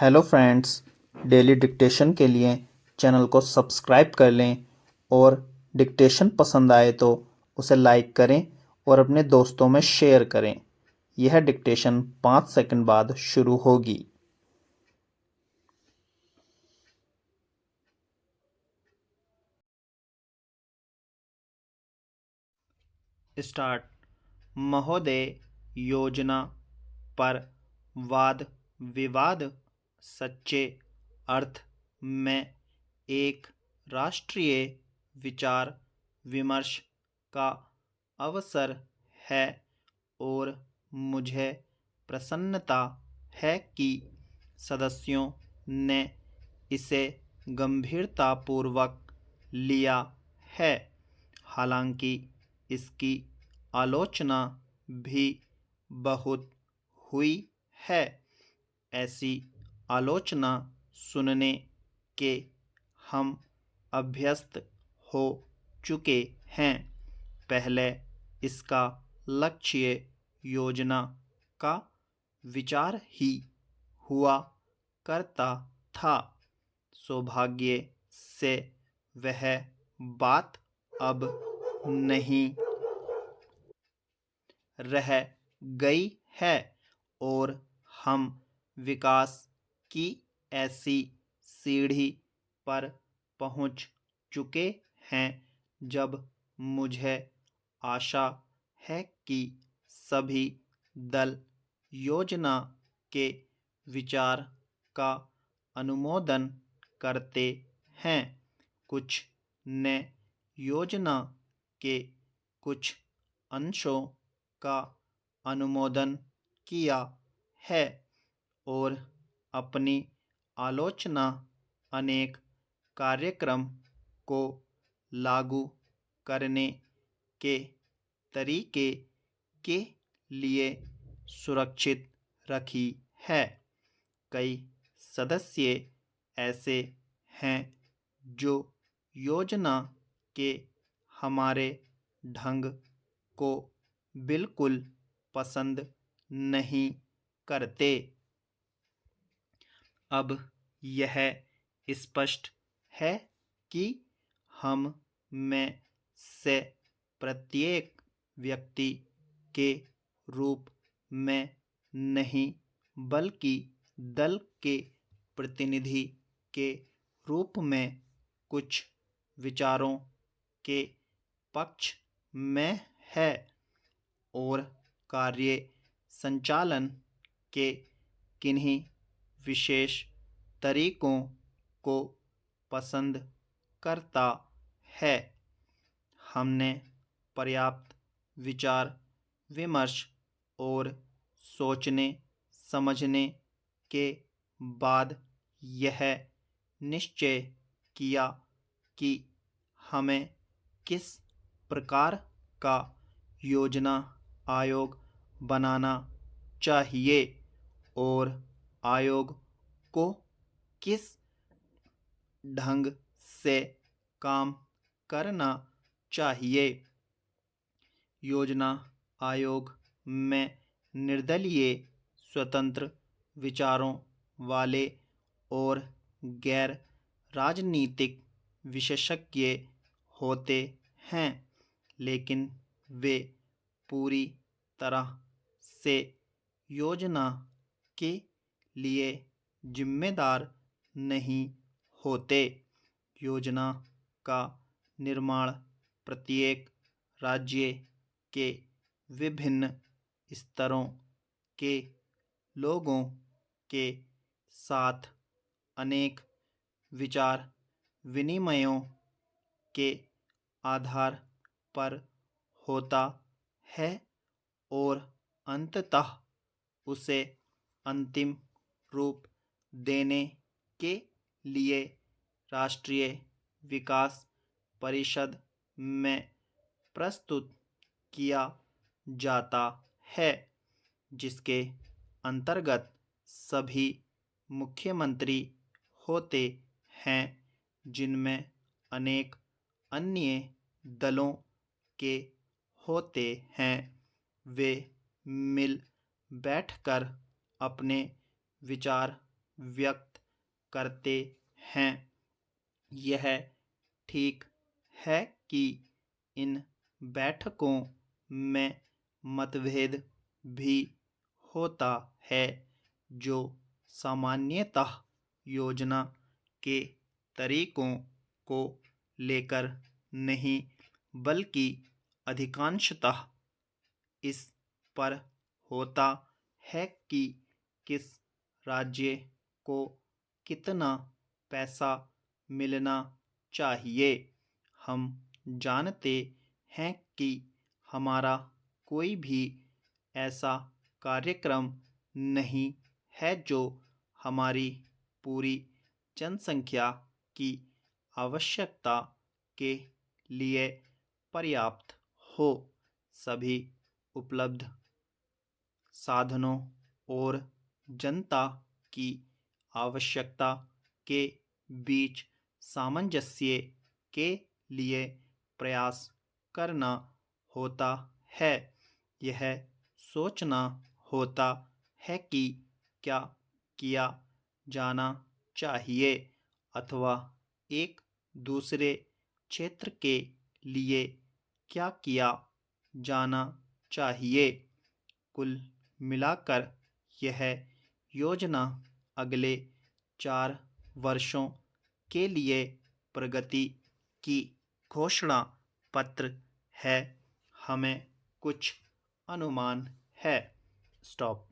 Hello friends, daily dictation के लिए channel को सब्सक्राइब कर लें और डिक्टेशन पसंद आए तो उसे लाइक करें और अपने दोस्तों में शेयर करें। यह डिक्टेशन 5 सेकंड बाद शुरू होगी। स्टार्ट। महोदय, योजना पर वाद विवाद सच्चे अर्थ में एक राष्ट्रीय विचार विमर्श का अवसर है और मुझे प्रसन्नता है कि सदस्यों ने इसे गंभीरतापूर्वक लिया है। हालांकि इसकी आलोचना भी बहुत हुई है। ऐसी आलोचना सुनने के हम अभ्यस्त हो चुके हैं। पहले इसका लक्ष्य योजना का विचार ही हुआ करता था। सौभाग्य से वह बात अब नहीं रह गई है और हम विकास की ऐसी सीढ़ी पर पहुंच चुके हैं जब मुझे आशा है कि सभी दल योजना के विचार का अनुमोदन करते हैं। कुछ ने योजना के कुछ अंशों का अनुमोदन किया है और अपनी आलोचना अनेक कार्यक्रम को लागू करने के तरीके के लिए सुरक्षित रखी है। कई सदस्य ऐसे हैं जो योजना के हमारे ढंग को बिल्कुल पसंद नहीं करते। अब यह स्पष्ट है कि हम में से प्रत्येक व्यक्ति के रूप में नहीं बल्कि दल के प्रतिनिधि के रूप में कुछ विचारों के पक्ष में है और कार्य संचालन के किन्हीं विशेष तरीकों को पसंद करता है। हमने पर्याप्त विचार विमर्श और सोचने समझने के बाद यह निश्चय किया कि हमें किस प्रकार का योजना आयोग बनाना चाहिए और आयोग को किस ढंग से काम करना चाहिए। योजना आयोग में निर्दलीय स्वतंत्र विचारों वाले और गैर राजनीतिक विशेषज्ञ होते हैं, लेकिन वे पूरी तरह से योजना के लिए जिम्मेदार नहीं होते। योजना का निर्माण प्रत्येक राज्य के विभिन्न स्तरों के लोगों के साथ अनेक विचार विनिमयों के आधार पर होता है और अंततः उसे अंतिम रूप देने के लिए राष्ट्रीय विकास परिषद में प्रस्तुत किया जाता है, जिसके अंतर्गत सभी मुख्यमंत्री होते हैं, जिनमें अनेक अन्य दलों के होते हैं। वे मिल बैठकर अपने विचार व्यक्त करते हैं। यह ठीक है कि इन बैठकों में मतभेद भी होता है, जो सामान्यतः योजना के तरीकों को लेकर नहीं, बल्कि अधिकांशतः इस पर होता है कि किस राज्य को कितना पैसा मिलना चाहिए। हम जानते हैं कि हमारा कोई भी ऐसा कार्यक्रम नहीं है जो हमारी पूरी जनसंख्या की आवश्यकता के लिए पर्याप्त हो। सभी उपलब्ध साधनों और जनता की आवश्यकता के बीच सामंजस्य के लिए प्रयास करना होता है। यह सोचना होता है कि क्या किया जाना चाहिए अथवा एक दूसरे क्षेत्र के लिए क्या किया जाना चाहिए। कुल मिलाकर यह योजना अगले 4 वर्षों के लिए प्रगति की घोषणा पत्र है। हमें कुछ अनुमान है। स्टॉप।